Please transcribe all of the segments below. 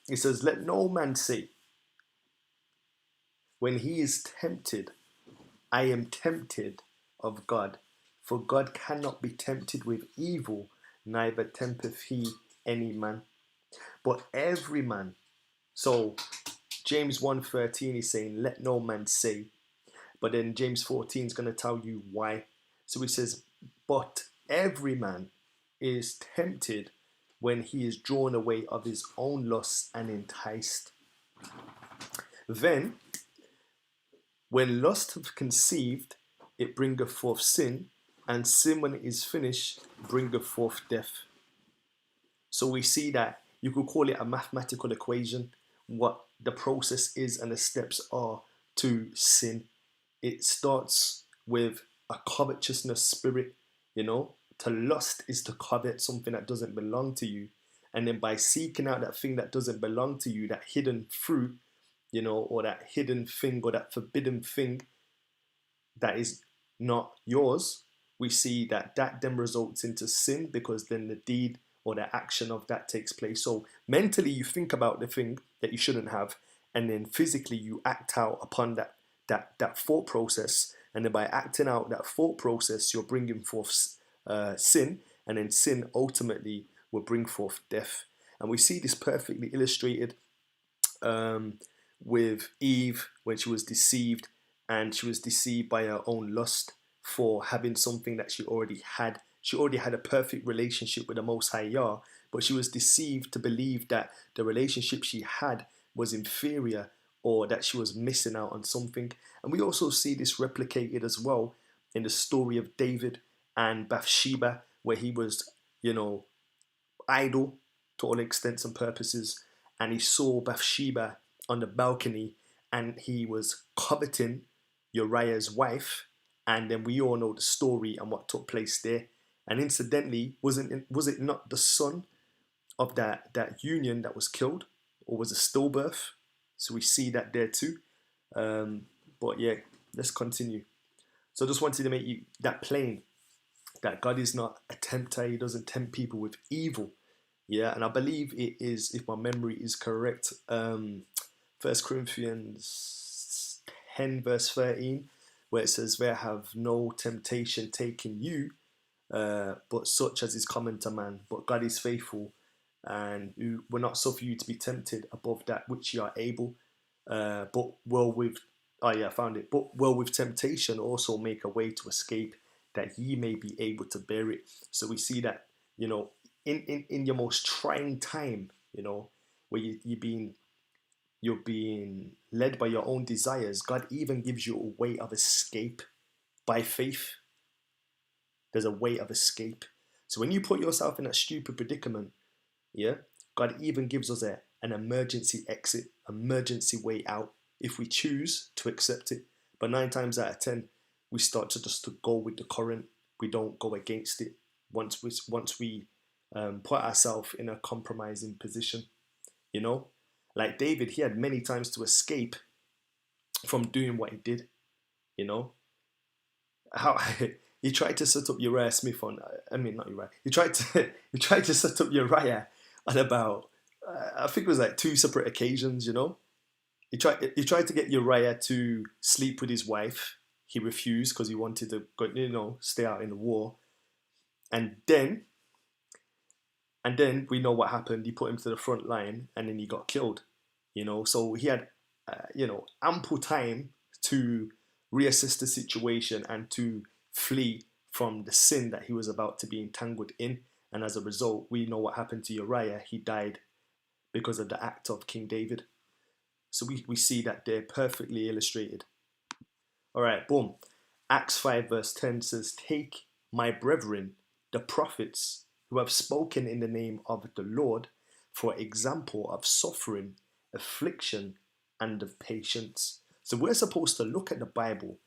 It says, let no man say, when he is tempted, I am tempted of God. For God cannot be tempted with evil, neither tempteth he any man. But every man, so James 1:13 is saying, let no man say. But then James 14 is going to tell you why. So he says, but every man is tempted when he is drawn away of his own lusts and enticed. Then, when lust hath conceived, it bringeth forth sin, and sin, when it is finished, bringeth forth death. So we see that you could call it a mathematical equation, what the process is and the steps are to sin. It starts with a covetousness spirit, you know. To lust is to covet something that doesn't belong to you. And then by seeking out that thing that doesn't belong to you, that hidden fruit, you know, or that hidden thing or that forbidden thing that is not yours, we see that that then results into sin, because then the deed or the action of that takes place. So mentally you think about the thing that you shouldn't have, and then physically you act out upon that thought process, and then by acting out that thought process you're bringing forth sin, and then sin ultimately will bring forth death. And we see this perfectly illustrated um, with Eve when she was deceived, and she was deceived by her own lust for having something that she already had. She already had a perfect relationship with the Most High Yah, but she was deceived to believe that the relationship she had was inferior, or that she was missing out on something. And we also see this replicated as well in the story of David and Bathsheba, where he was, you know, idle to all extents and purposes, and he saw Bathsheba on the balcony, and he was coveting Uriah's wife, and then we all know the story and what took place there. And incidentally, was it not the son of that union that was killed, or was a stillbirth? So we see that there too. Um, but yeah, let's continue. So I just wanted to make you that plain, that God is not a tempter. He doesn't tempt people with evil. Yeah, and I believe it is, if my memory is correct, 1 Corinthians 10 verse 13, where it says, there have no temptation taken you, but such as is common to man. But God is faithful, and who will not suffer you to be tempted above that which you are able. But will with Oh yeah, I found it. But will with temptation also make a way to escape, that ye may be able to bear it. So we see that, you know, in your most trying time, you know, where you're being led by your own desires, God even gives you a way of escape by faith. There's a way of escape. So when you put yourself in that stupid predicament, yeah, God even gives us an emergency exit, emergency way out, if we choose to accept it. But 9 times out of 10, we start to just to go with the current. We don't go against it. Once we put ourselves in a compromising position, you know, like David, he had many times to escape from doing what he did. You know, how he tried to set up Uriah Smith on. I mean, not Uriah. He tried to set up Uriah on about. I think it was like two separate occasions. You know, he tried to get Uriah to sleep with his wife. He refused because he wanted to go, stay out in the war. And then we know what happened. He put him to the front line, and then he got killed. So he had ample time to reassess the situation and to flee from the sin that he was about to be entangled in. And as a result, we know what happened to Uriah. He died because of the act of King David. So we see that they're perfectly illustrated. All right, boom. Acts 5 verse 10 says, take my brethren, the prophets, who have spoken in the name of the Lord, for example of suffering, affliction, and of patience. So we're supposed to look at the Bible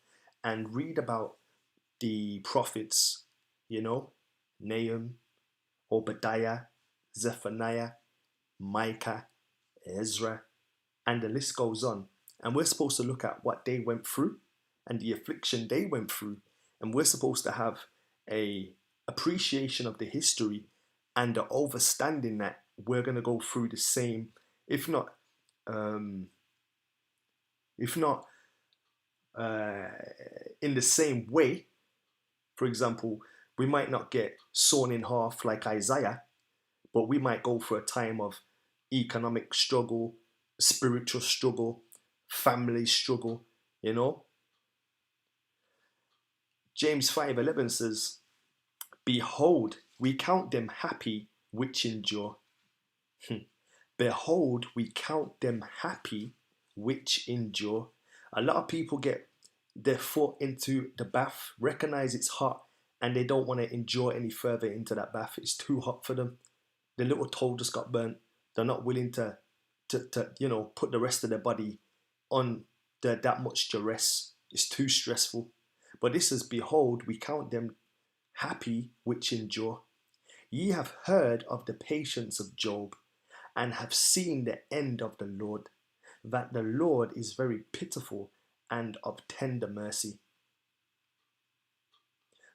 and read about the prophets, Nahum, Obadiah, Zephaniah, Micah, Ezra, and the list goes on. And we're supposed to look at what they went through and the affliction they went through. And we're supposed to have a appreciation of the history and the understanding that we're going to go through the same if not, um, if not uh, in the same way. For example, we might not get sawn in half like Isaiah, but we might go through a time of economic struggle, spiritual struggle, family struggle, you know. James 5:11 says, "Behold, we count them happy which endure." Behold, we count them happy which endure. A lot of people get their foot into the bath, recognize it's hot, and they don't want to endure any further into that bath. It's too hot for them. The little toe just got burnt. They're not willing to put the rest of their body on that much duress. It's too stressful. But this is, behold, we count them happy which endure. Ye have heard of the patience of Job, and have seen the end of the Lord, that the Lord is very pitiful and of tender mercy.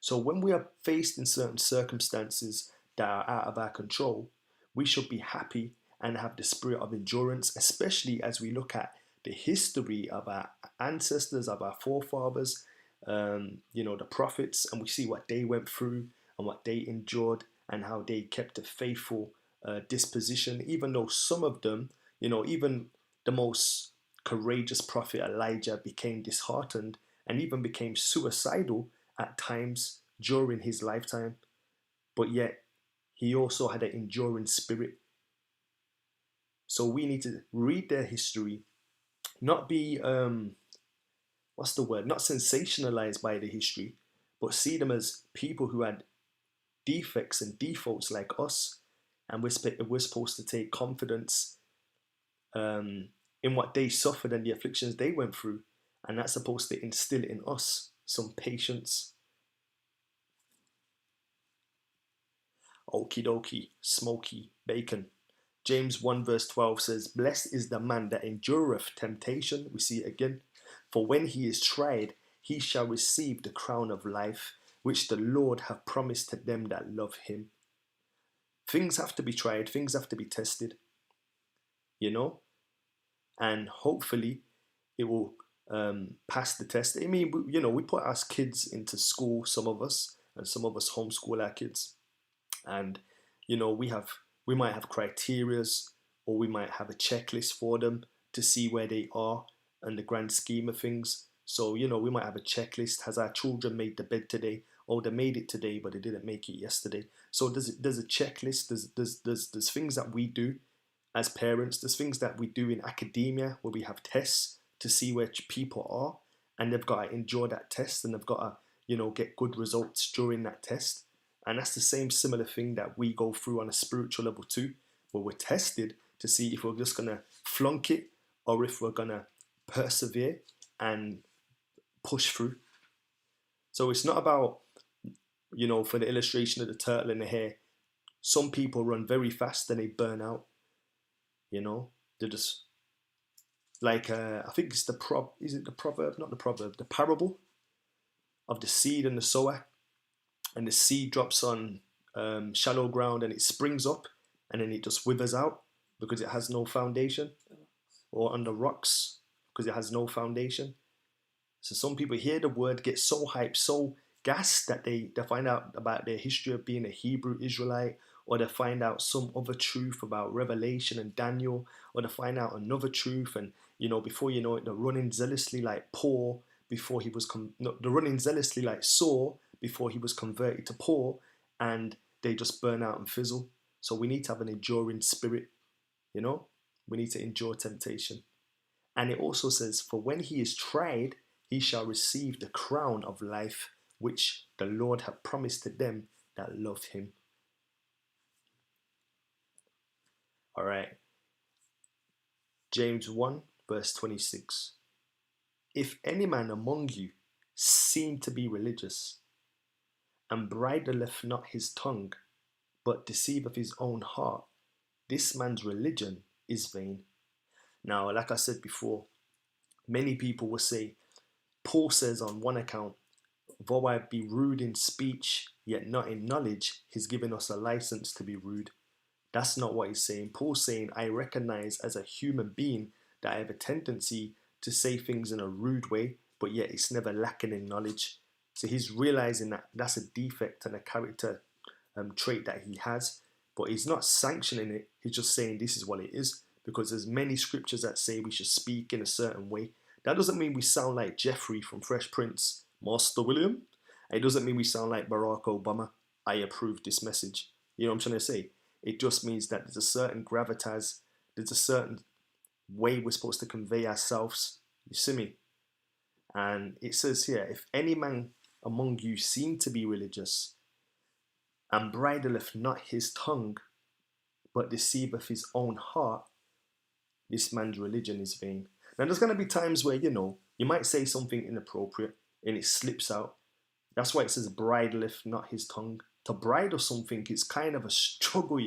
So when we are faced in certain circumstances that are out of our control, we should be happy and have the spirit of endurance, especially as we look at the history of our ancestors, of our forefathers, the prophets, and we see what they went through and what they endured and how they kept a faithful disposition, even though some of them, even the most courageous prophet Elijah became disheartened and even became suicidal at times during his lifetime. But yet, he also had an enduring spirit. So we need to read their history, not be, what's the word, not sensationalized by the history, but see them as people who had defects and defaults like us. And we're supposed to take confidence in what they suffered and the afflictions they went through. And that's supposed to instill in us some patience. Okie dokie, smoky bacon. James 1 verse 12 says, "Blessed is the man that endureth temptation." We see it again. "For when he is tried, he shall receive the crown of life, which the Lord hath promised to them that love him." Things have to be tried, things have to be tested, and hopefully it will pass the test. I mean, we put our kids into school, some of us, and some of us homeschool our kids. And we might have criterias, or we might have a checklist for them to see where they are in the grand scheme of things. So we might have a checklist. Has our children made the bed today? Oh, they made it today, but they didn't make it yesterday. So there's a checklist. There's things that we do as parents. There's things that we do in academia where we have tests to see where people are, and they've got to endure that test, and they've got to get good results during that test. And that's the same similar thing that we go through on a spiritual level too, where we're tested to see if we're just going to flunk it or if we're going to persevere and push through. So it's not about, for the illustration of the turtle in the hare, some people run very fast and they burn out. They're just like, I think it's the proverb, not the proverb, the parable of the seed and the sower. And the seed drops on shallow ground and it springs up, and then it just withers out because it has no foundation, or on the rocks because it has no foundation. So some people hear the word, get so hyped, so gassed that they find out about their history of being a Hebrew Israelite, or they find out some other truth about Revelation and Daniel, or they find out another truth, and before you know it, they're running zealously like Paul before he was they're running zealously like Saul before he was converted to Paul, and they just burn out and fizzle. So we need to have an enduring spirit, we need to endure temptation. And it also says, "For when he is tried, he shall receive the crown of life, which the Lord hath promised to them that love him." All right. James 1 verse 26. "If any man among you seem to be religious, and bridleth not his tongue, but deceiveth his own heart, this man's religion is vain." Now, like I said before, many people will say, Paul says on one account, "Though I be rude in speech, yet not in knowledge, he's given us a license to be rude." That's not what he's saying. Paul's saying, I recognize as a human being that I have a tendency to say things in a rude way, but yet it's never lacking in knowledge. So he's realizing that that's a defect and a character trait that he has, but he's not sanctioning it. He's just saying this is what it is, because there's many scriptures that say we should speak in a certain way. That doesn't mean we sound like Jeffrey from Fresh Prince, Master William. It doesn't mean we sound like Barack Obama. I approve this message. You know what I'm trying to say? It just means that there's a certain gravitas, there's a certain way we're supposed to convey ourselves. You see me? And it says here, if any man among you seem to be religious, and bridleth not his tongue, but deceiveth his own heart, this man's religion is vain. Now, there's going to be times where, you might say something inappropriate and it slips out. That's why it says, bridleth not his tongue. To bridle something is kind of a struggle.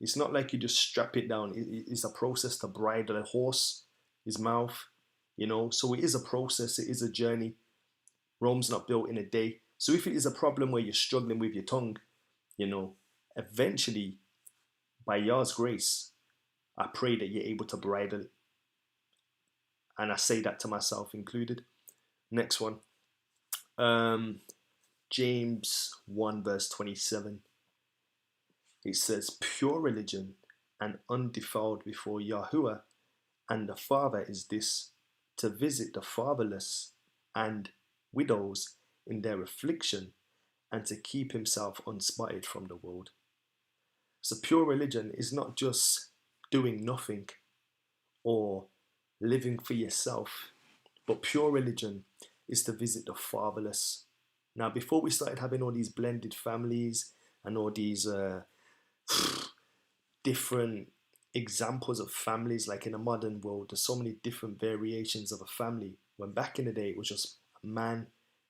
It's not like you just strap it down. It's a process to bridle a horse, his mouth, So it is a process, it is a journey. Rome's not built in a day. So if it is a problem where you're struggling with your tongue, eventually, by God's grace, I pray that you're able to bridle it. And I say that to myself included. Next one. James 1 verse 27. It says, pure religion and undefiled before Yahuwah and the Father is this, to visit the fatherless and widows in their affliction, and to keep himself unspotted from the world. So pure religion is not just doing nothing or living for yourself, but pure religion is to visit the fatherless. Now, before we started having all these blended families and all these different examples of families, like in a modern world, there's so many different variations of a family. When back in the day, it was just a man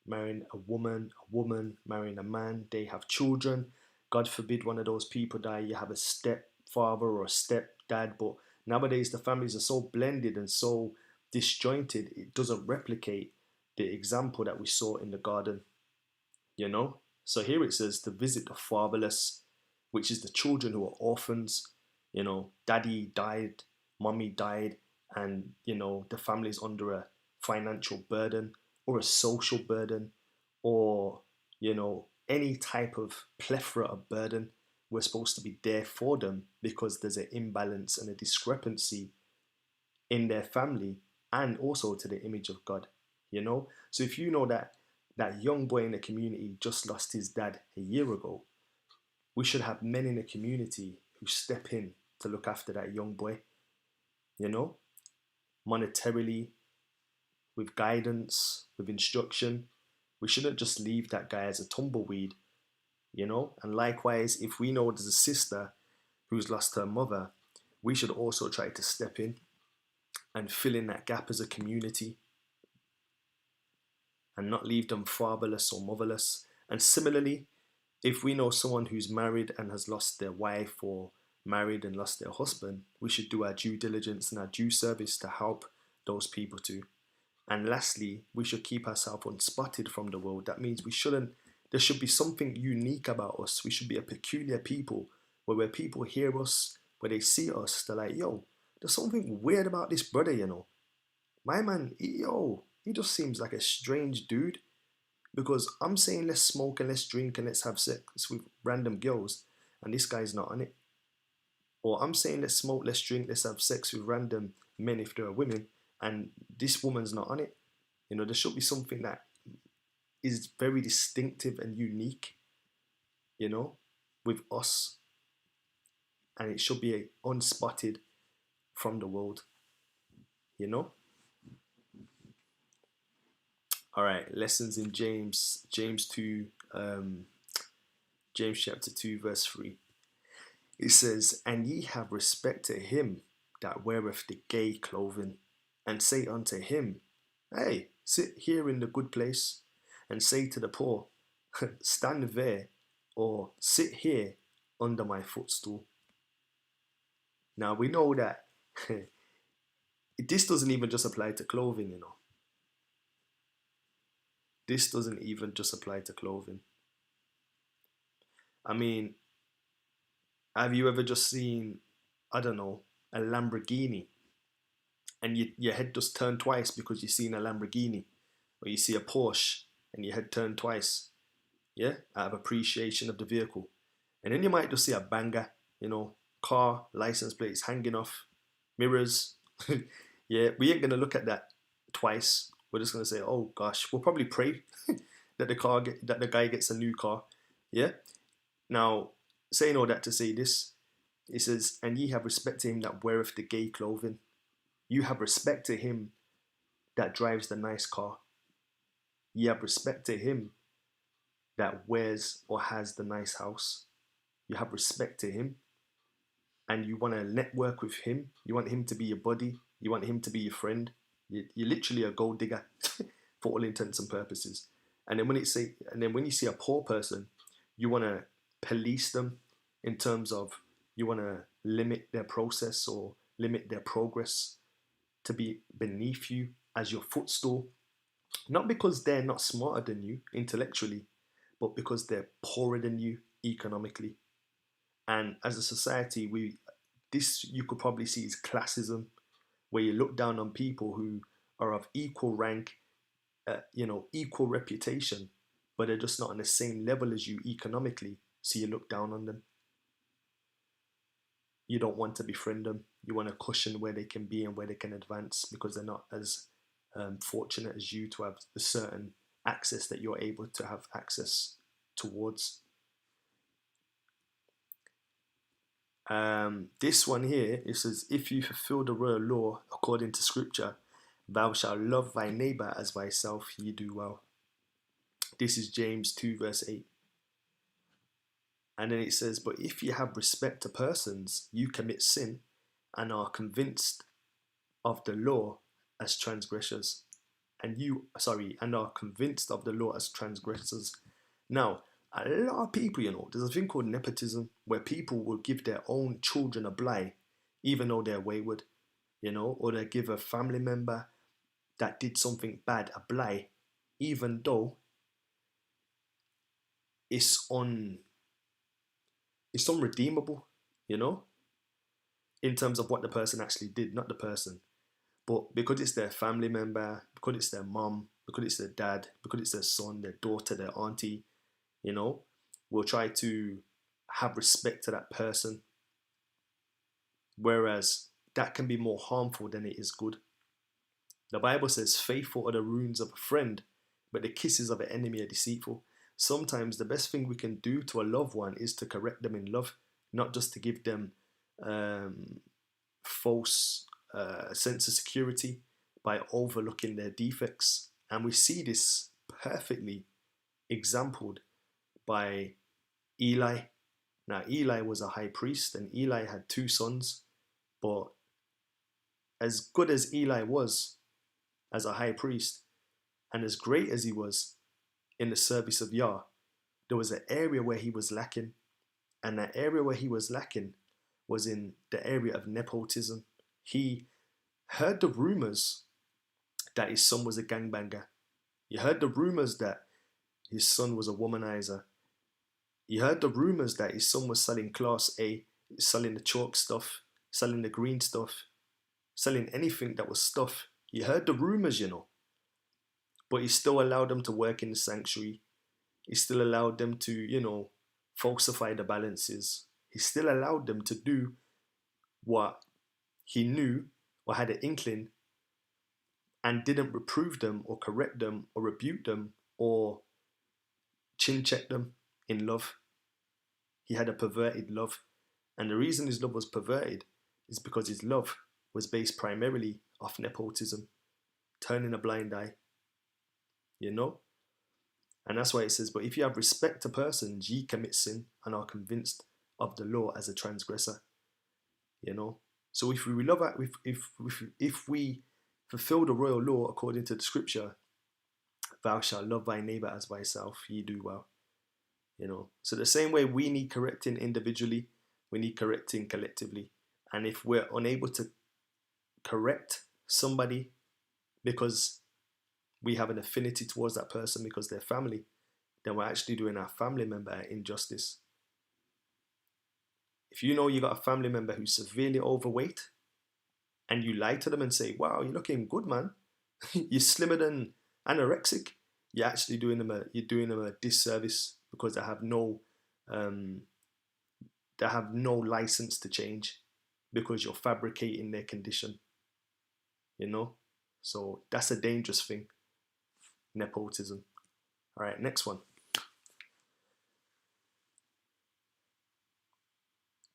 marrying a woman marrying a man, they have children. God forbid one of those people die, you have a stepfather or a stepdad. But nowadays the families are so blended and so disjointed, it doesn't replicate the example that we saw in the garden. So here it says to visit the fatherless, which is the children who are orphans. Daddy died, mommy died, and the family is under a financial burden or a social burden, or any type of plethora of burden. We're supposed to be there for them because there's an imbalance and a discrepancy in their family and also to the image of God. So if you know that that young boy in the community just lost his dad a year ago, we should have men in the community who step in to look after that young boy, monetarily, with guidance, with instruction. We shouldn't just leave that guy as a tumbleweed, And likewise, if we know there's a sister who's lost her mother, we should also try to step in and fill in that gap as a community and not leave them fatherless or motherless. And similarly, if we know someone who's married and has lost their wife, or married and lost their husband, we should do our due diligence and our due service to help those people too. And lastly, we should keep ourselves unspotted from the world. That means there should be something unique about us. We should be a peculiar people, where people hear us, where they see us, they're like, yo, there's something weird about this brother, My man, he just seems like a strange dude. Because I'm saying let's smoke and let's drink and let's have sex with random girls, and this guy's not on it. Or I'm saying let's smoke, let's drink, let's have sex with random men if there are women, and this woman's not on it. There should be something that is very distinctive and unique, with us. And it should be unspotted from the world, All right, lessons in James 2, James chapter 2, verse 3. It says, and ye have respect to him that weareth the gay clothing, and say unto him, hey, sit here in the good place, and say to the poor, stand there, or sit here under my footstool. Now we know that this doesn't even just apply to clothing, This doesn't even just apply to clothing. I mean, Have you ever just seen, I don't know, a Lamborghini, and your head just turned twice because you've seen a Lamborghini, or you see a Porsche and your head turned twice, yeah, out of appreciation of the vehicle. And then you might just see a banger, car, license plates hanging off, mirrors. Yeah, we ain't gonna look at that twice. We're just gonna say, oh gosh, we'll probably pray that the guy gets a new car. Yeah. Now, saying all that to say this, it says, and ye have respect to him that weareth the gay clothing. You have respect to him that drives the nice car. Ye have respect to him that wears or has the nice house. You have respect to him, and you want to network with him. You want him to be your buddy. You want him to be your friend. You're literally a gold digger for all intents and purposes. And then when you see a poor person, you want to police them in terms of you want to limit their process or limit their progress to be beneath you as your footstool. Not because they're not smarter than you intellectually, but because they're poorer than you economically. And as a society, this you could probably see as classism, where you look down on people who are of equal rank, equal reputation, but they're just not on the same level as you economically, so you look down on them. You don't want to befriend them. You want to cushion where they can be and where they can advance because they're not as fortunate as you to have a certain access that you're able to have access towards. This one here, it says, if you fulfill the royal law according to scripture, thou shalt love thy neighbor as thyself, ye do well. This is James 2 verse 8. And then it says, but if you have respect to persons, you commit sin and are convinced of the law as transgressors. And are convinced of the law as transgressors. Now, a lot of people, there's a thing called nepotism where people will give their own children a bly, even though they're wayward, or they give a family member that did something bad a bly, even though it's unredeemable, in terms of what the person actually did, not the person. But because it's their family member, because it's their mom, because it's their dad, because it's their son, their daughter, their auntie, we'll try to have respect to that person. Whereas that can be more harmful than it is good. The Bible says, faithful are the wounds of a friend, but the kisses of an enemy are deceitful. Sometimes the best thing we can do to a loved one is to correct them in love, not just to give them false sense of security by overlooking their defects. And we see this perfectly exampled by Eli. Now, Eli was a high priest, and Eli had 2 sons. But as good as Eli was as a high priest, and as great as he was in the service of Yah, there was an area where he was lacking. And that area where he was lacking was in the area of nepotism. He heard the rumors that his son was a gangbanger. He heard the rumors that his son was a womanizer. He heard the rumors that his son was selling Class A, selling the chalk stuff, selling the green stuff, selling anything that was stuff. He heard the rumors, but he still allowed them to work in the sanctuary. He still allowed them to, falsify the balances. He still allowed them to do what he knew or had an inkling, and didn't reprove them or correct them or rebuke them or chin check them in love. He had a perverted love. And the reason his love was perverted is because his love was based primarily off nepotism, turning a blind eye. And that's why it says, but if you have respect to persons, ye commit sin and are convinced of the law as a transgressor. So if we love, if we fulfill the royal law according to the scripture, thou shalt love thy neighbor as thyself, ye do well. So the same way we need correcting individually, we need correcting collectively. And if we're unable to correct somebody because we have an affinity towards that person because they're family, then we're actually doing our family member an injustice. If you know you got a family member who's severely overweight and you lie to them and say, wow, you're looking good, man. You're slimmer than anorexic. You're doing them a disservice because um, they have no license to change because you're fabricating their condition, you know? So that's a dangerous thing, nepotism. All right, next one.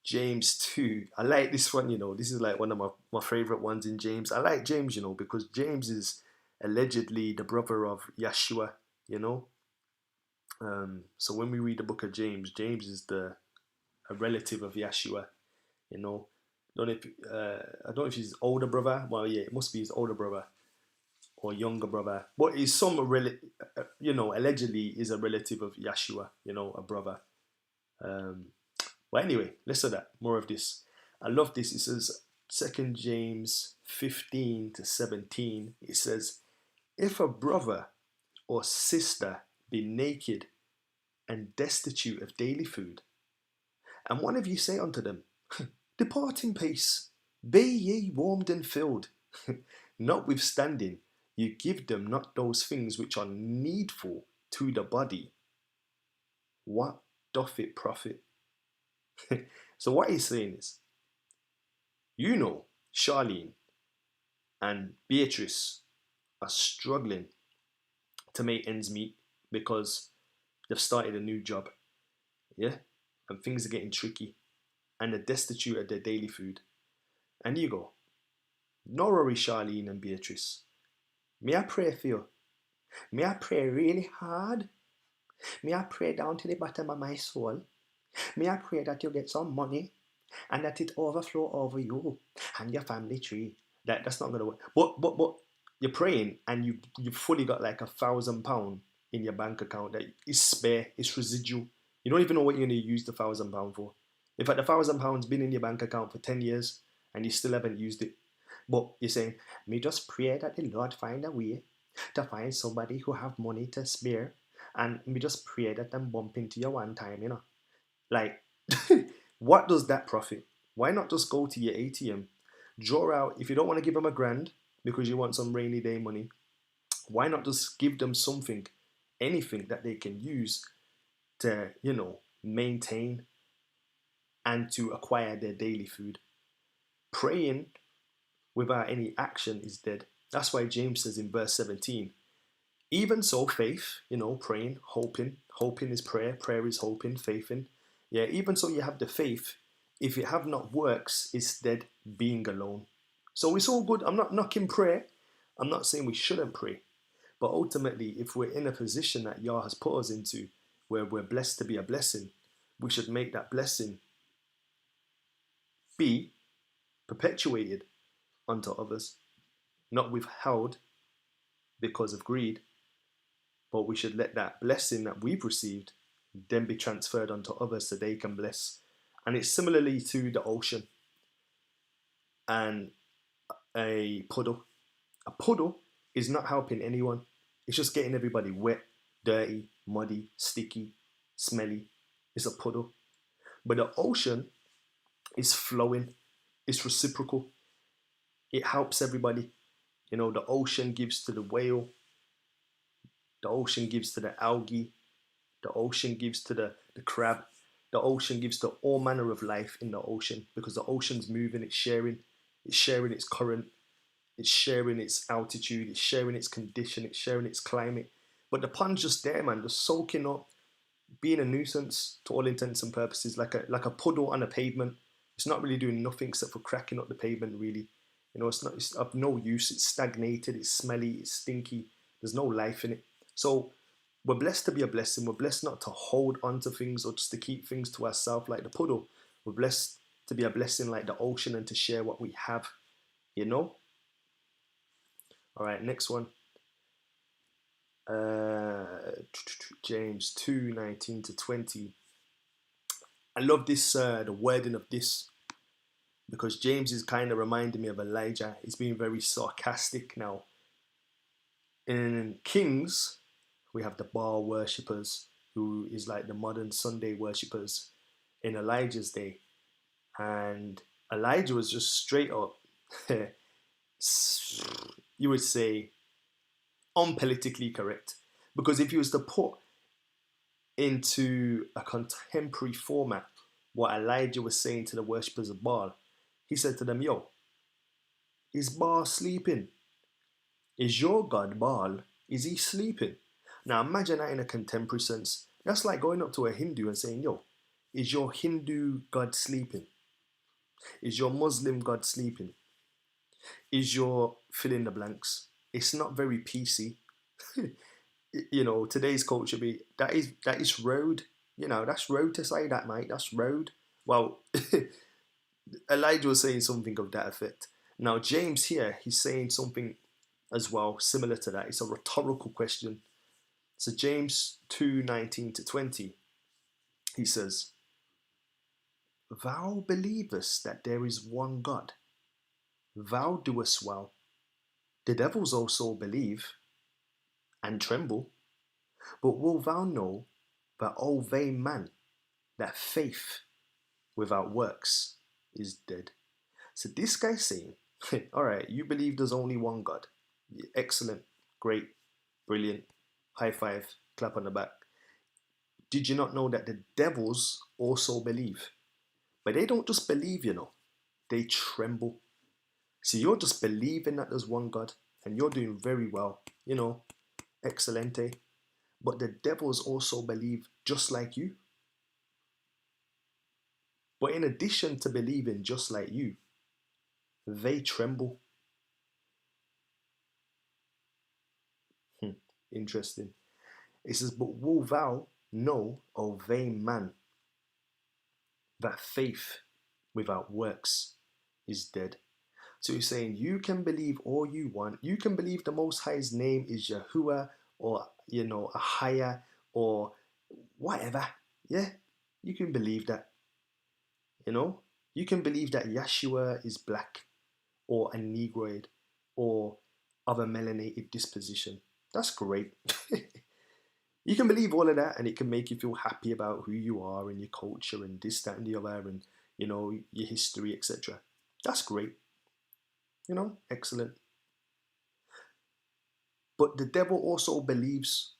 James 2. I like this one, This is like one of my favorite ones in James. I like James, because James is allegedly the brother of Yeshua, you know. So when we read the book of James, James is a relative of Yeshua, you know. I don't know if he's older brother. Well, yeah, it must be his older brother or younger brother. But he's allegedly is a relative of Yeshua, a brother. Um, but anyway, less of that. More of this. I love this. It says 2 James 15-17. It says, if a brother or sister be naked and destitute of daily food, and one of you say unto them, depart in peace, be ye warmed and filled, notwithstanding, you give them not those things which are needful to the body, what doth it profit? So what he's saying is, Charlene and Beatrice are struggling to make ends meet because they've started a new job, yeah, and things are getting tricky, and they're destitute of their daily food. And you go, no worry, Charlene and Beatrice. May I pray for you? May I pray really hard? May I pray down to the bottom of my soul? May I pray that you get some money and that it overflow over you and your family tree? That's not gonna work. But you're praying and you've fully got like £1,000 in your bank account that is spare, it's residual. You don't even know what you're gonna use the £1,000 for. In fact, the £1,000 been in your bank account for 10 years and you still haven't used it. But you're saying, me just pray that the Lord find a way to find somebody who have money to spare, and me just pray that them bump into you one time. Like, what does that profit? Why not just go to your ATM, draw out, if you don't want to give them £1,000 because you want some rainy day money, why not just give them something, anything that they can use to, maintain and to acquire their daily food? Praying without any action is dead. That's why James says in verse 17, even so, faith, praying, hoping. Hoping is prayer. Prayer is hoping, faithing. Yeah, even so you have the faith. If it have not works, it's dead, being alone. So it's all good. I'm not knocking prayer. I'm not saying we shouldn't pray. But ultimately, if we're in a position that Yah has put us into, where we're blessed to be a blessing, we should make that blessing be perpetuated unto others, not withheld because of greed, but we should let that blessing that we've received then be transferred onto others so they can bless. And it's similarly to the ocean and a puddle. A puddle is not helping anyone. It's just getting everybody wet, dirty, muddy, sticky, smelly. It's a puddle. But the ocean is flowing. It's reciprocal. It helps everybody. The ocean gives to the whale. The ocean gives to the algae. The ocean gives to the crab. The ocean gives to all manner of life in the ocean because the ocean's moving, it's sharing its current, it's sharing its altitude, it's sharing its condition, it's sharing its climate. But the pond's just there, man, just soaking up, being a nuisance to all intents and purposes, like a puddle on a pavement. It's not really doing nothing except for cracking up the pavement, really. It's of no use. It's stagnated, it's smelly, it's stinky. There's no life in it. So we're blessed to be a blessing. We're blessed not to hold on to things or just to keep things to ourselves like the puddle. We're blessed to be a blessing like the ocean and to share what we have, All right, next one. James 2:19-20. I love this, the wording of this, because James is kind of reminding me of Elijah. He's being very sarcastic now. In Kings, we have the Baal worshippers, who is like the modern Sunday worshippers. In Elijah's day, And Elijah was just straight up, you would say, unpolitically correct. Because if he was to put into a contemporary format what Elijah was saying to the worshippers of Baal, he said to them, yo, is Baal sleeping? Is your God Baal? Is he sleeping? Now imagine that in a contemporary sense. That's like going up to a Hindu and saying, yo, is your Hindu God sleeping? Is your Muslim God sleeping? Is your fill in the blanks? It's not very PC. You know, today's culture be that is road. You know, that's road to say that, mate. That's road. Well, Elijah was saying something of that effect. Now, James here, he's saying something as well, similar to that. It's a rhetorical question. So James 2:19-20, he says, Thou believest that there is one God. Thou doest well. The devils also believe and tremble. But wilt thou know that, O vain man, that faith without works is dead? So this guy's saying, all right, you believe there's only one God. Excellent, great, brilliant, high five, clap on the back. Did you not know that the devils also believe? But they don't just believe, you know, they tremble. So you're just believing that there's one God and you're doing very well, you know, excelente. But the devils also believe just like you. But in addition to believing just like you, they tremble. Interesting. It says, But wilt thou know, O vain man, that faith without works is dead? So he's saying you can believe all you want. You can believe the Most High's name is Yahuwah or, you know, Ahaya or whatever. Yeah, you can believe that. You know, you can believe that Yeshua is black or a Negroid or of a melanated disposition. That's great. You can believe all of that and it can make you feel happy about who you are and your culture and this, that, and the other and, you know, your history, etc. That's great. You know, excellent. But the devil also believes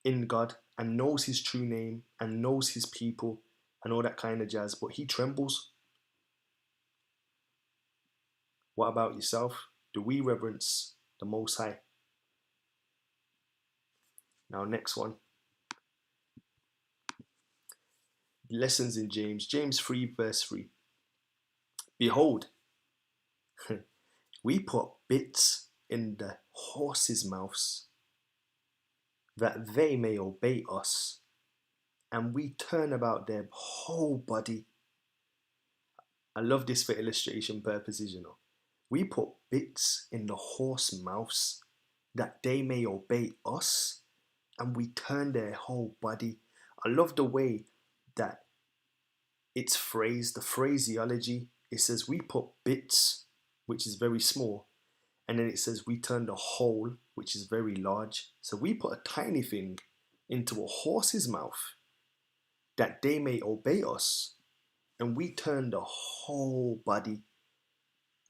in God and knows his true name and knows his people and all that kind of jazz, but he trembles. What about yourself? Do we reverence the Most High? Now, next one. Lessons in James. James 3 verse 3. Behold, we put bits in the horses' mouths that they may obey us, and we turn about their whole body. I love this for illustration purposes, you know. We put bits in the horse mouths that they may obey us, and we turn their whole body. I love the way that it's phrased, the phraseology. It says we put bits, which is very small, and then it says we turn the whole, which is very large. So we put a tiny thing into a horse's mouth that they may obey us, and we turn the whole body.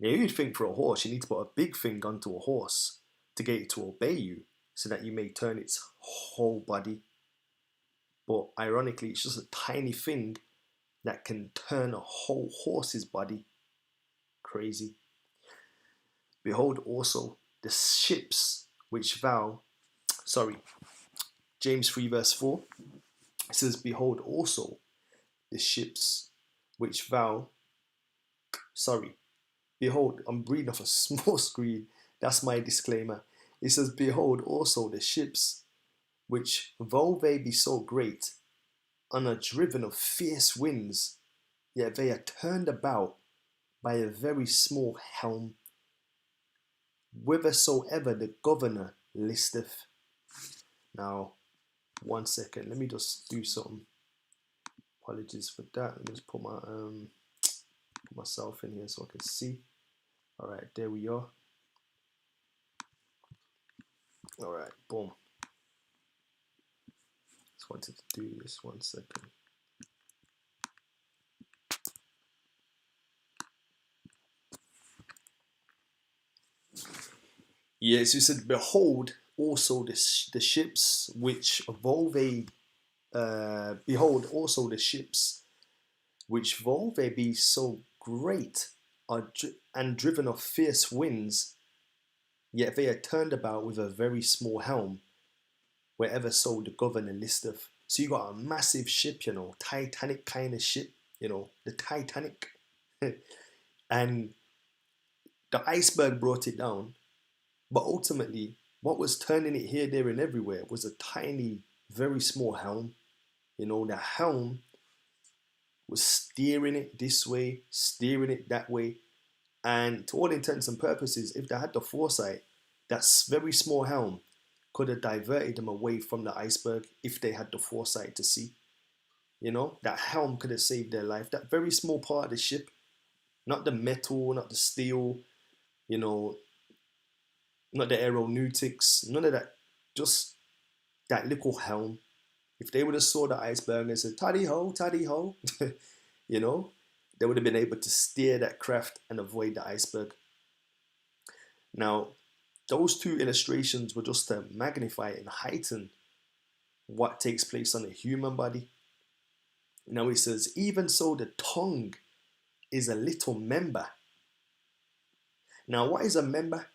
Now you'd think for a horse you need to put a big thing onto a horse to get it to obey you so that you may turn its whole body. But ironically, it's just a tiny thing that can turn a whole horse's body. Crazy. Behold also the ships which thou, James 3 verse 4, it says, Behold also the ships which thou, behold, I'm reading off a small screen, that's my disclaimer. It says, Behold also the ships which, though they be so great, and are driven of fierce winds, yet they are turned about by a very small helm, whithersoever the governor listeth. Now, 1 second, let me just do something. Apologies for that. Let me just put myself in here so I can see. All right, there we are. All right, boom. Just wanted to do this 1 second. Yes, you said, behold also the ships which behold also the ships which Volve be so great and driven of fierce winds, yet they are turned about with a very small helm, wherever so the governor listeth. So you got a massive ship, Titanic kind of ship, the Titanic. And the iceberg brought it down, but ultimately, what was turning it here, there, and everywhere was a tiny, very small helm. The helm was steering it this way, steering it that way. And to all intents and purposes, if they had the foresight, that very small helm could have diverted them away from the iceberg if they had the foresight to see. That helm could have saved their life. That very small part of the ship, not the metal, not the steel, you know, not the aeronautics, none of that, just that little helm. If they would have saw the iceberg and said, taddy ho, you know, they would have been able to steer that craft and avoid the iceberg. Now, those two illustrations were just to magnify and heighten what takes place on the human body. Now he says, even so, the tongue is a little member. Now, what is a member?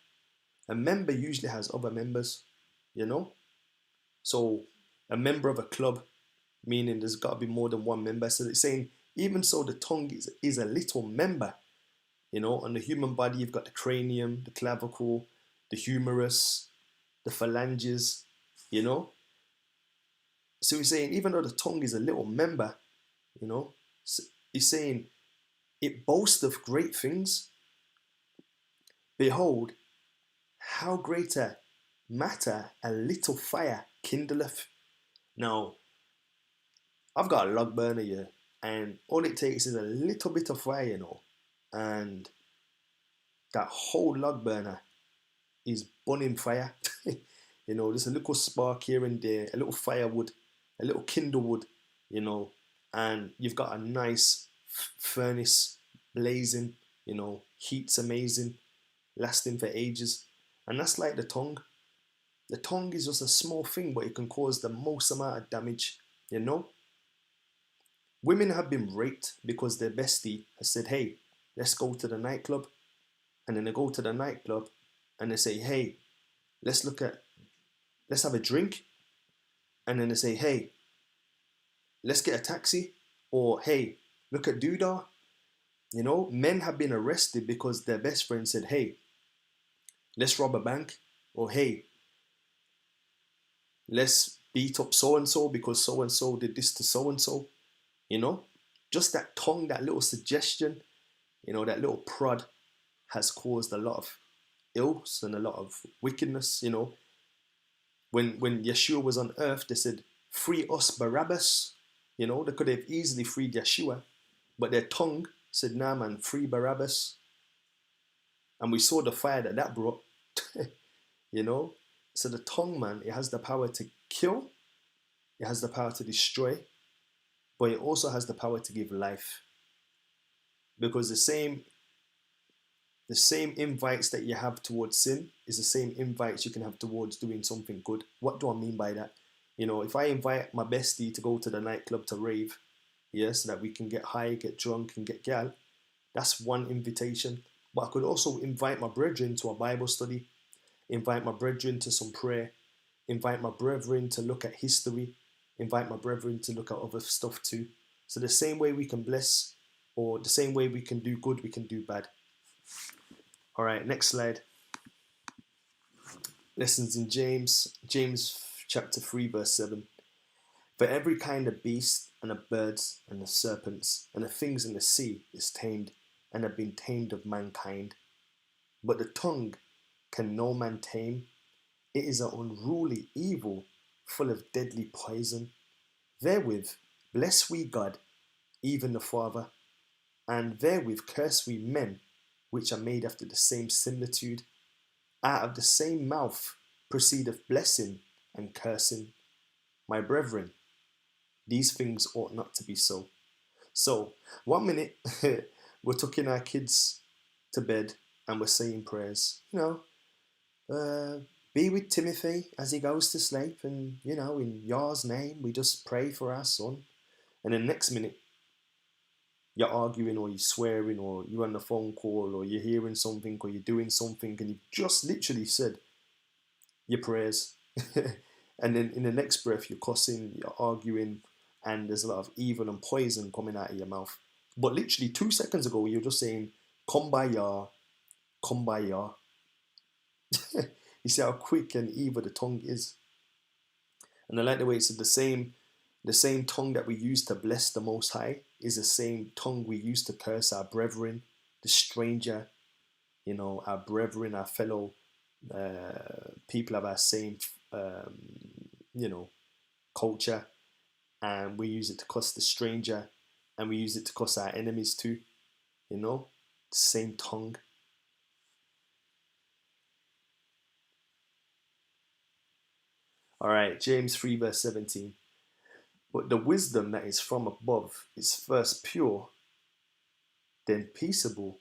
A member usually has other members, you know? So, a member of a club, meaning there's got to be more than one member. So it's saying, even so, the tongue is a little member. On the human body, you've got the cranium, the clavicle, the humerus, the phalanges, you know? So he's saying, even though the tongue is a little member, you know, he's saying, it boasts of great things. Behold, how great a matter a little fire kindleth. Now, I've got a log burner here, and all it takes is a little bit of fire, and that whole log burner is burning fire. There's a little spark here and there, a little firewood, a little kindle wood, and you've got a nice furnace blazing, heat's amazing, lasting for ages. And that's like the tongue. The tongue is just a small thing, but it can cause the most amount of damage, Women have been raped because their bestie has said, hey, let's go to the nightclub. And then they go to the nightclub and they say, hey, let's have a drink. And then they say, hey, let's get a taxi. Or, hey, look at Doodah. Men have been arrested because their best friend said, hey, let's rob a bank. Or, hey, let's beat up so-and-so because so-and-so did this to so-and-so. Just that tongue, that little suggestion, that little prod has caused a lot of ills and a lot of wickedness. When Yeshua was on earth, they said, free us Barabbas. They could have easily freed Yeshua, but their tongue said, nah man, free Barabbas. And we saw the fire that brought. So the tongue, man, it has the power to kill, it has the power to destroy, but it also has the power to give life. Because the same invites that you have towards sin is the same invites you can have towards doing something good. What do I mean by that? If I invite my bestie to go to the nightclub to rave, so that we can get high, get drunk, and get gal, that's one invitation. But I could also invite my brethren to a Bible study, invite my brethren to some prayer, invite my brethren to look at history, invite my brethren to look at other stuff too. So the same way we can bless, or the same way we can do good, we can do bad. All right, next slide. Lessons in James chapter 3, verse 7. For every kind of beast, and of birds, and of serpents, and of things in the sea is tamed, and have been tamed of mankind. But the tongue can no man tame. It is an unruly evil, full of deadly poison. Therewith bless we God, even the Father, and therewith curse we men, which are made after the same similitude. Out of the same mouth proceedeth blessing and cursing. My brethren, these things ought not to be so. So, 1 minute, we're tucking our kids to bed and we're saying prayers. uh, be with Timothy as he goes to sleep, and in Yah's name, we just pray for our son. And then next minute, you're arguing or you're swearing or you're on the phone call or you're hearing something or you're doing something and you've just literally said your prayers. And then in the next breath, you're cussing, you're arguing, and there's a lot of evil and poison coming out of your mouth. But literally 2 seconds ago, you're just saying, come by Yah, come by Yah. You see how quick and evil the tongue is. And I like the way it said the same tongue that we use to bless the Most High is the same tongue we use to curse our brethren, the stranger, our brethren, our fellow people of our same, culture. And we use it to cuss the stranger, and we use it to cuss our enemies too. The same tongue. All right, James 3 verse 17. But the wisdom that is from above is first pure, then peaceable,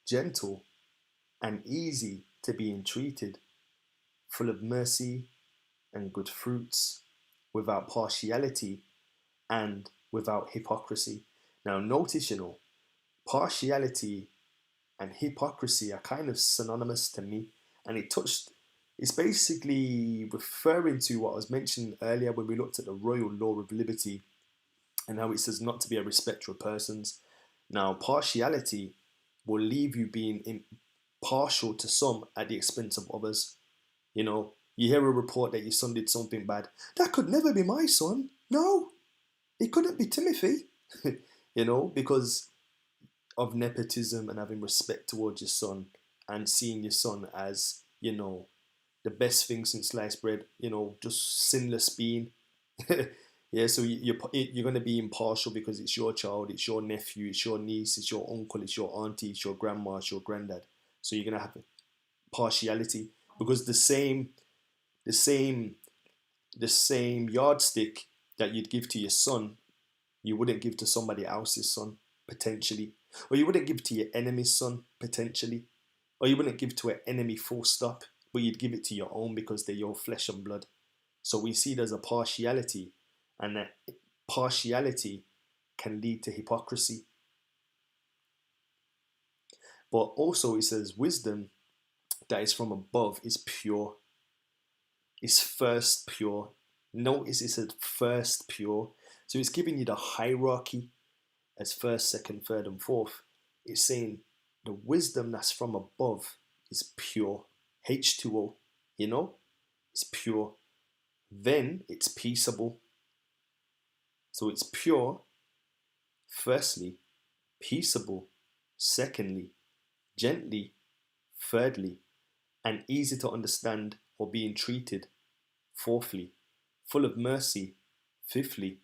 gentle, and easy to be entreated, full of mercy and good fruits, without partiality and without hypocrisy. Now notice, partiality and hypocrisy are kind of synonymous to me, and it's basically referring to what I was mentioning earlier when we looked at the royal law of liberty and how it says not to be a respecter of persons. Now, partiality will leave you being partial to some at the expense of others. You hear a report that your son did something bad. That could never be my son. No, it couldn't be Timothy. Because of nepotism and having respect towards your son and seeing your son as, the best thing since sliced bread, just sinless being. Yeah, so you're going to be impartial because it's your child, it's your nephew, it's your niece, it's your uncle, it's your auntie, it's your grandma, it's your granddad. So you're going to have partiality because the same, the same yardstick that you'd give to your son, you wouldn't give to somebody else's son potentially, or you wouldn't give to your enemy's son potentially, or you wouldn't give to an enemy full stop, but you'd give it to your own because they're your flesh and blood. So we see there's a partiality, and that partiality can lead to hypocrisy. But also it says wisdom that is from above is pure, is first pure. Notice it said first pure. So it's giving you the hierarchy as first, second, third, and fourth. It's saying the wisdom that's from above is pure. H2O, it's pure. Then it's peaceable. So it's pure, firstly, peaceable, secondly, gently, thirdly, and easy to understand or be entreated, fourthly, full of mercy, fifthly,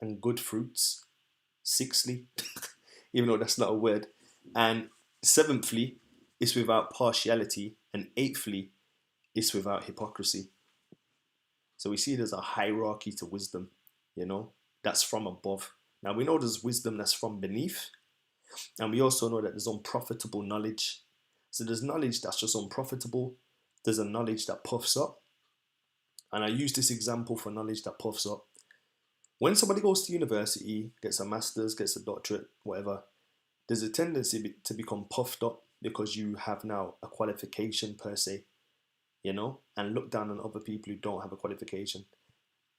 and good fruits, sixthly, even though that's not a word, and seventhly, is without partiality, and eighthly, is without hypocrisy. So we see there's a hierarchy to wisdom, that's from above. Now we know there's wisdom that's from beneath, and we also know that there's unprofitable knowledge. So there's knowledge that's just unprofitable, there's a knowledge that puffs up. And I use this example for knowledge that puffs up. When somebody goes to university, gets a master's, gets a doctorate, whatever, there's a tendency to become puffed up because you have now a qualification per se, and look down on other people who don't have a qualification.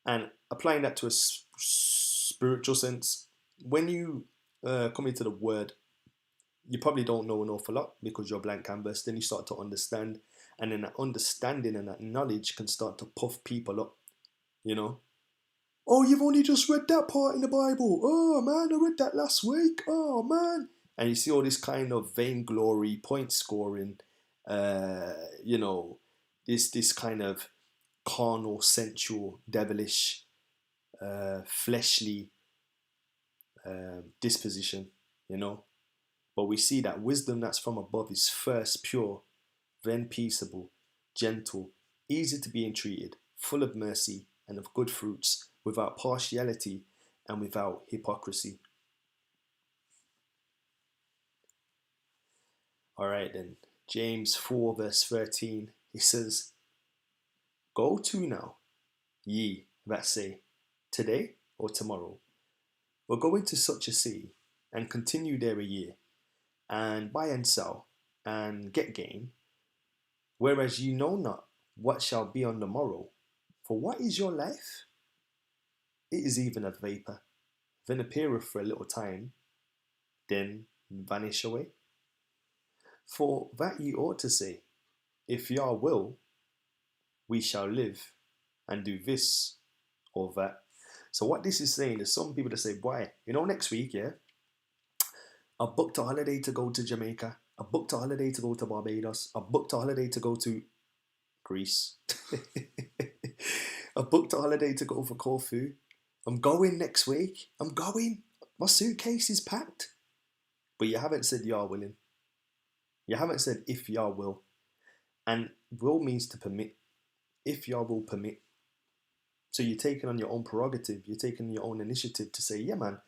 And applying that to a spiritual sense, when you come into the word, you probably don't know an awful lot because you're a blank canvas. Then you start to understand, and then that understanding and that knowledge can start to puff people up, Oh, you've only just read that part in the Bible. Oh man, I read that last week. Oh man. And you see all this kind of vainglory, point scoring, this kind of carnal, sensual, devilish, fleshly disposition, But we see that wisdom that's from above is first pure, then peaceable, gentle, easy to be entreated, full of mercy and of good fruits, without partiality and without hypocrisy. All right then, James 4 verse 13 He says, "Go to now, ye that say, today or tomorrow, we'll go into such a city and continue there a year, and buy and sell, and get gain, whereas you know not what shall be on the morrow. For what is your life? It is even a vapor, then appeareth for a little time, then vanish away. For that ye ought to say, if Yah will, we shall live and do this or that." So what this is saying is some people that say, "Boy, next week, yeah, I booked a holiday to go to Jamaica. I booked a holiday to go to Barbados. I booked a holiday to go to Greece. I booked a holiday to go for Corfu. I'm going next week. I'm going. My suitcase is packed." But you haven't said Yah willing. You haven't said if Yah will. And will means to permit. If Yah will permit. So you're taking on your own prerogative. You're taking your own initiative to say, "Yeah, man,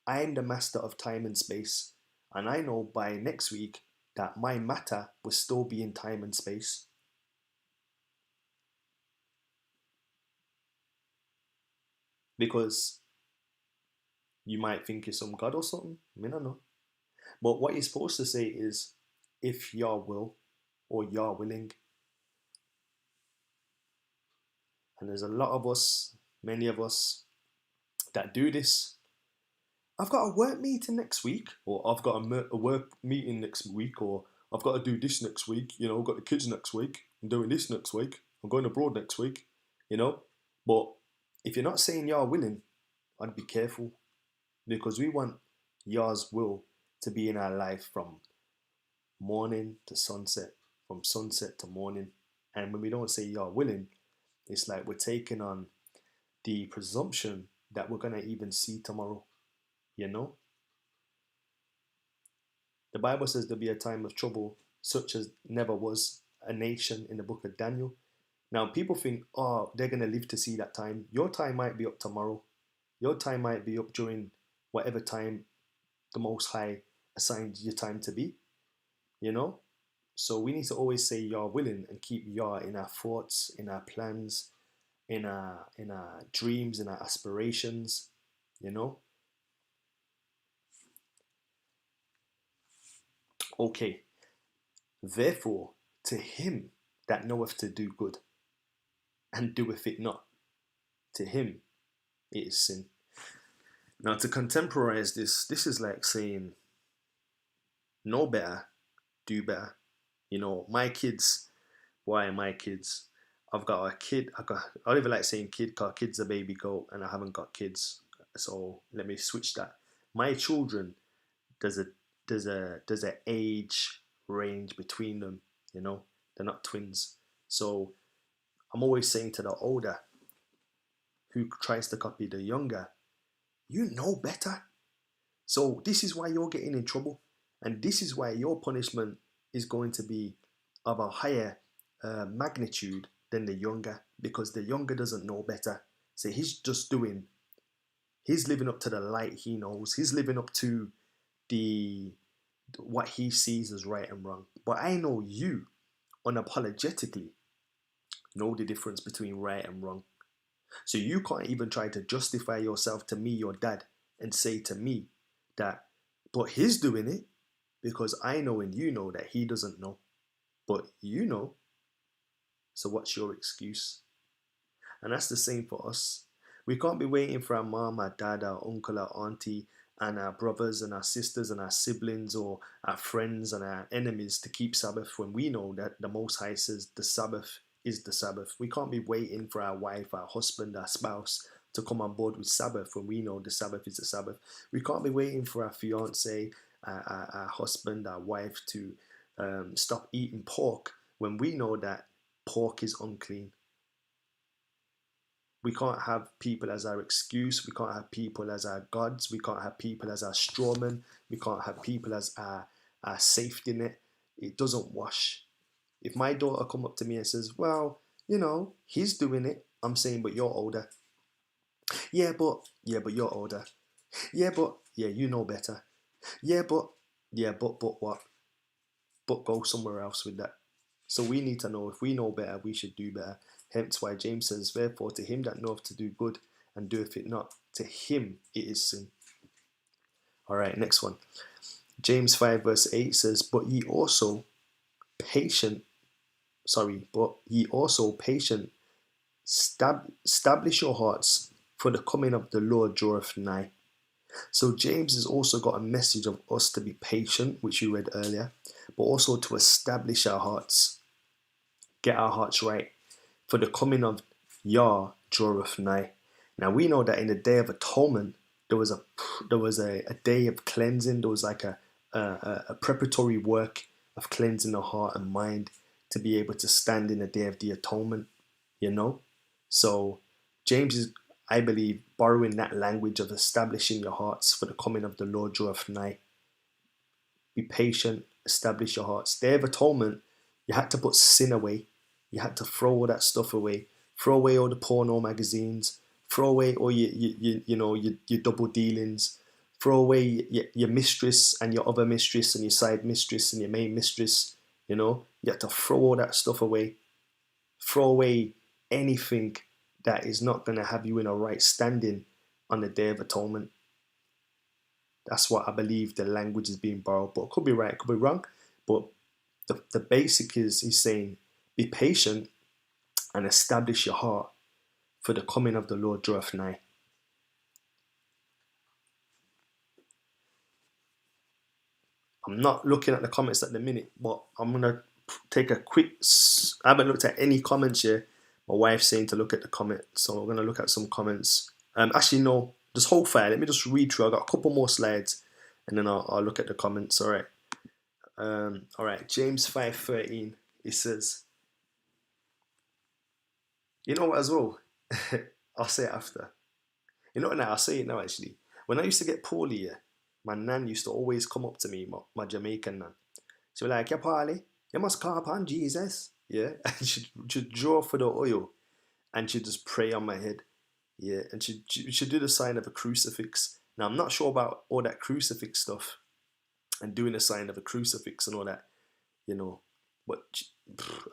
I am the master of time and space. And I know by next week that my matter will still be in time and space." Because you might think you're some god or something. I don't know. But what you're supposed to say is, if Yah will, or Yah willing. And there's a lot of us, many of us, that do this. "I've got a work meeting next week," or "I've got a work meeting next week," or "I've got to do this next week," "I've got the kids next week, I'm doing this next week, I'm going abroad next week," But if you're not saying Yah willing, I'd be careful, because we want Yah's will to be in our life from morning to sunset, from sunset to morning. And when we don't say Yah willing, it's like we're taking on the presumption that we're going to even see tomorrow, The Bible says there'll be a time of trouble such as never was a nation in the book of Daniel. Now, people think, "Oh, they're going to live to see that time." Your time might be up tomorrow. Your time might be up during whatever time the Most High assigned your time to be, So we need to always say Yah willing and keep Yah in our thoughts, in our plans, in our dreams, in our aspirations, Okay, therefore, to him that knoweth to do good and doeth it not, to him it is sin. Now, to contemporize this is like saying, know better, do better. My kids, why my kids? I've got a kid. I don't even like saying kid because kid's a baby goat and I haven't got kids. So let me switch that. My children, there's a age range between them. They're not twins. So I'm always saying to the older who tries to copy the younger, you know better. So this is why you're getting in trouble, and this is why your punishment is going to be of a higher magnitude than the younger, because the younger doesn't know better. So he's living up to the light he knows. He's living up to what he sees as right and wrong. But I know you unapologetically know the difference between right and wrong. So you can't even try to justify yourself to me, your dad, and say to me that, "But he's doing it," because I know and you know that he doesn't know. But you know. So what's your excuse? And that's the same for us. We can't be waiting for our mom, our dad, our uncle, our auntie, and our brothers and our sisters and our siblings or our friends and our enemies to keep Sabbath when we know that the Most High says the Sabbath is the Sabbath. We can't be waiting for our wife, our husband, our spouse to come on board with Sabbath when we know the Sabbath is the Sabbath. We can't be waiting for our fiance, our husband, our wife to stop eating pork when we know that pork is unclean. We can't have people as our excuse. We can't have people as our gods. We can't have people as our strawmen. We can't have people as our safety net. It doesn't wash. If my daughter come up to me and says, "Well, he's doing it," I'm saying, "But you're older." Yeah, but you're older. Yeah, you know better. Yeah, but what? But go somewhere else with that. So we need to know, if we know better, we should do better. Hence why James says, therefore, to him that knoweth to do good and doeth it not, to him it is sin. All right, next one. James 5 verse 8 says, but ye also patient, establish your hearts, for the coming of the Lord draweth nigh. So James has also got a message of us to be patient, which we read earlier, but also to establish our hearts, get our hearts right, for the coming of Yah draweth nigh. Now we know that in the Day of Atonement, there was a day of cleansing. There was like a preparatory work of cleansing the heart and mind to be able to stand in the Day of the Atonement. You know, so James is, I believe, borrowing that language of establishing your hearts for the coming of the Lord draweth nigh. Be patient, establish your hearts. Day of Atonement, you had to put sin away. You had to throw all that stuff away. Throw away all the porno magazines. Throw away all your double dealings. Throw away your mistress and your other mistress and your side mistress and your main mistress. You have to throw all that stuff away. Throw away anything that is not going to have you in a right standing on the Day of Atonement. That's what I believe the language is being borrowed, but it could be right, it could be wrong. But the basic is he's saying, be patient and establish your heart, for the coming of the Lord draweth nigh. I'm not looking at the comments at the minute, but I'm going to take a quick... I haven't looked at any comments yet. My wife's saying to look at the comments, so we're going to look at some comments. Actually, no, just hold fire. Let me just read through. I've got a couple more slides, and then I'll look at the comments. All right. All right. James 5:13. It says, you know what as well? I'll say it after. You know what now? I'll say it now actually. When I used to get poorly, my nan used to always come up to me, my Jamaican nan. She was like, yeah, Paulie, you must call upon Jesus. Yeah. And she'd draw for the oil and she'd just pray on my head. Yeah. And she'd do the sign of a crucifix. Now, I'm not sure about all that crucifix stuff and doing the sign of a crucifix and all that, but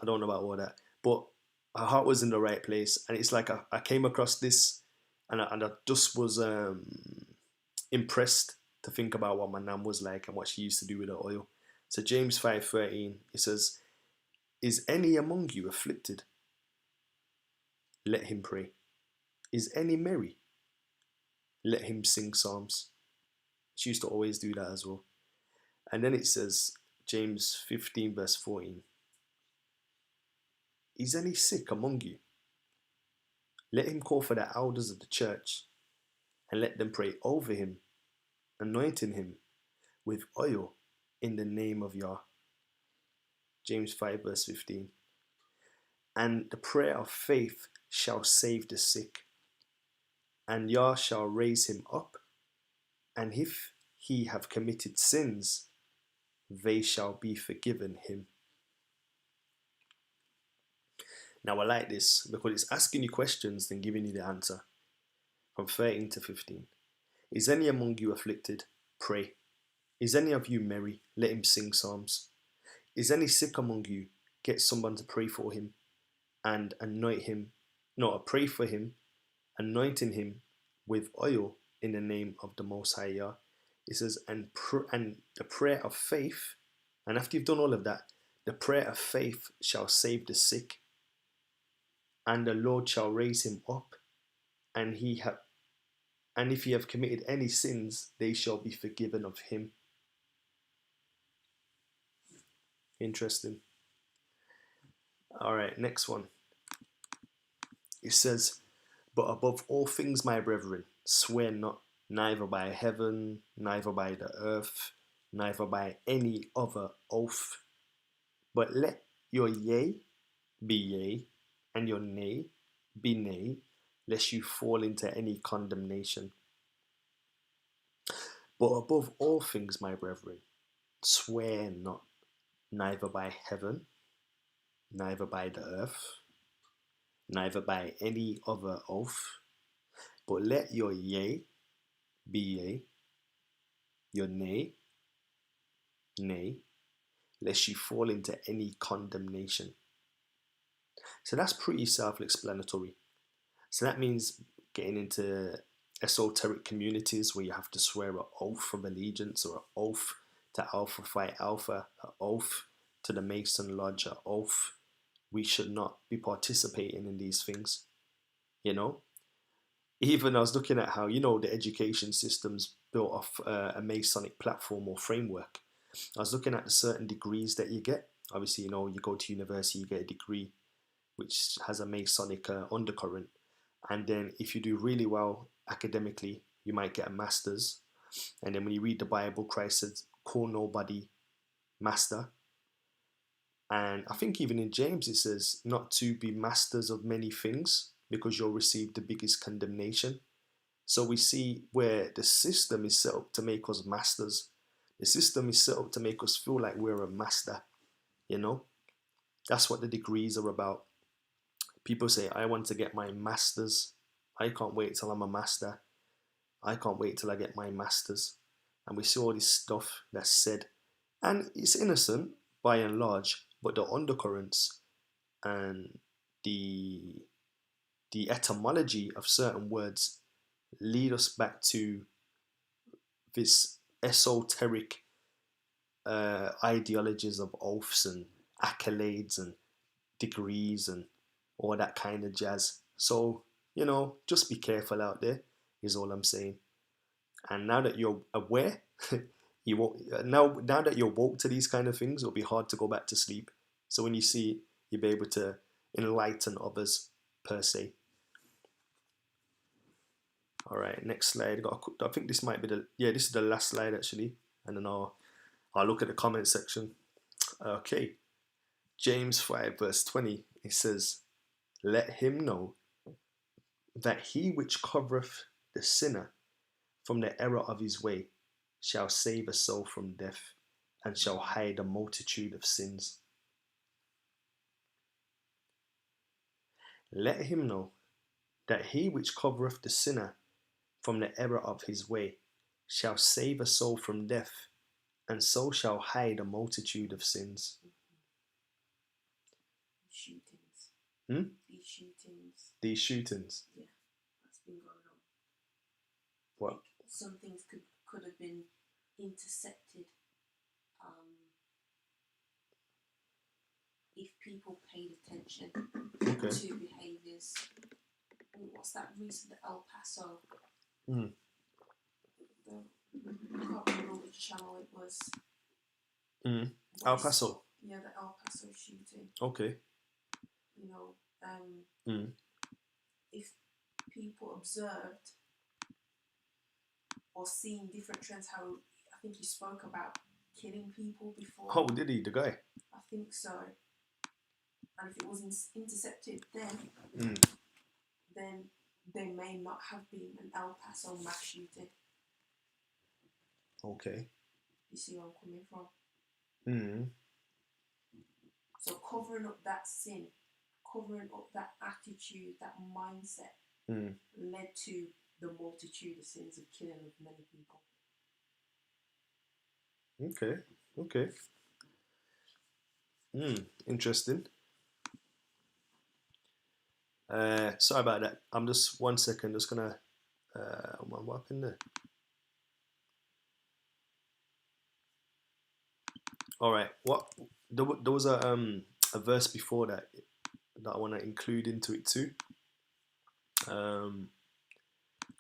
I don't know about all that. But her heart was in the right place. And it's like I came across this and I just was impressed to think about what my nan was like and what she used to do with the oil. So James 5:13, it says, is any among you afflicted? Let him pray. Is any merry? Let him sing psalms. She used to always do that as well. And then it says, James 15 verse 14, is any sick among you? Let him call for the elders of the church and let them pray over him, anointing him with oil in the name of Yah. James 5 verse 15. And the prayer of faith shall save the sick, and Yah shall raise him up, and if he have committed sins, they shall be forgiven him. Now I like this because it's asking you questions and giving you the answer. From 13 to 15. Is any among you afflicted? Pray. Is any of you merry? Let him sing psalms. Is any sick among you? Get someone to pray for him and anoint him. No, pray for him, anointing him with oil in the name of the Most High Yah. It says, and the prayer of faith, and after you've done all of that, the prayer of faith shall save the sick, and the Lord shall raise him up, and if he have committed any sins, they shall be forgiven of him. Interesting. All right, next one. It says, but above all things, my brethren, swear not, neither by heaven, neither by the earth, neither by any other oath, but let your yea be yea, and your nay be nay, lest you fall into any condemnation. But above all things, my brethren, swear not, neither by heaven, neither by the earth, neither by any other oath, but let your yea be yea, your nay, nay, lest you fall into any condemnation. So that's pretty self-explanatory. So that means getting into esoteric communities where you have to swear an oath of allegiance or an oath to Alpha Phi Alpha, an oath to the Mason Lodge, an oath. We should not be participating in these things, you know? Even I was looking at how, the education system's built off a Masonic platform or framework. I was looking at the certain degrees that you get. Obviously, you go to university, you get a degree which has a Masonic undercurrent. And then if you do really well academically, you might get a master's. And then when you read the Bible, Christ says, call nobody master. And I think even in James it says not to be masters of many things because you'll receive the biggest condemnation. So we see where the system is set up to make us masters. The system is set up to make us feel like we're a master, That's what the degrees are about. People say, I want to get my master's. I can't wait till I'm a master. I can't wait till I get my master's. And we see all this stuff that's said. And it's innocent by and large, but the undercurrents and the etymology of certain words lead us back to this esoteric ideologies of oaths and accolades and degrees and all that kind of jazz. So, just be careful out there is all I'm saying. And now that you're aware, you won't now that you're woke to these kind of things, it'll be hard to go back to sleep. So when you see it, you'll be able to enlighten others per se. All right, next slide. I think this might be this is the last slide actually, and then I'll look at the comment section. Okay, James 5 verse 20. It says, "Let him know that he which covereth the sinner from the error of his way shall save a soul from death, and shall hide a multitude of sins." Let him know that he which covereth the sinner from the error of his way shall save a soul from death, and so shall hide a multitude of sins. Shootings. These shootings. These shootings. Yeah, that's been going on. What? Like some things could have been intercepted if people paid attention to behaviours. What's that recent El Paso? I can't remember which channel it was. El Paso. Yeah, the El Paso shooting. Okay. If people observed or seen different trends, how I think you spoke about killing people before. Oh, did he, the guy? I think so. And if it was intercepted then there may not have been an El Paso mass shooting. Okay. You see where I'm coming from? So covering up that sin, covering up that attitude, that mindset led to the multitude of sins of killing of many people. Okay. Interesting. Sorry about that. I'm just 1 second. Just gonna what happened there? All right. What there was a verse before that I want to include into it too.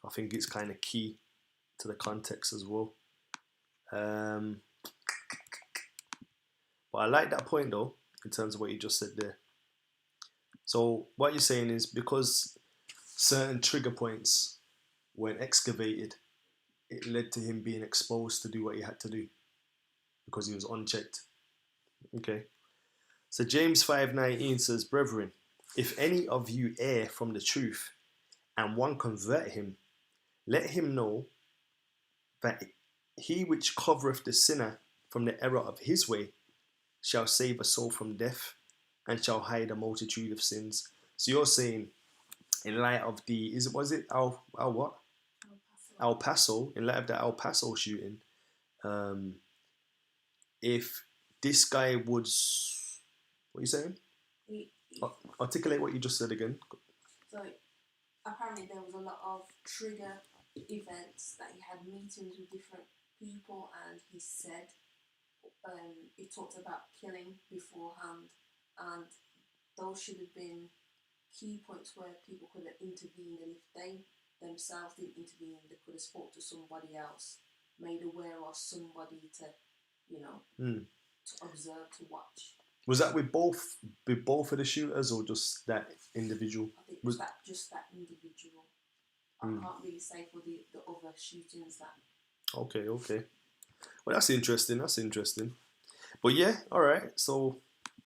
I think it's kind of key to the context as well. But I like that point though, in terms of what you just said there. So what you're saying is because certain trigger points weren't excavated, it led to him being exposed to do what he had to do because he was unchecked. Okay. So James 5:19 says, "Brethren, if any of you err from the truth, and one convert him, let him know that he which covereth the sinner from the error of his way shall save a soul from death, and shall hide a multitude of sins." So you're saying, in light of El Paso, in light of the El Paso shooting, if this guy was. What are you saying? Articulate what you just said again. So apparently there was a lot of trigger events that he had meetings with different people, and he said he talked about killing beforehand, and those should have been key points where people could have intervened, and if they themselves didn't intervene, they could have spoke to somebody else, made aware of somebody to, to observe, to watch. Was that with both of the shooters, or just that individual? I think was that just that individual. I can't really say for the other shootings that. Okay. Well, that's interesting. But yeah, all right. So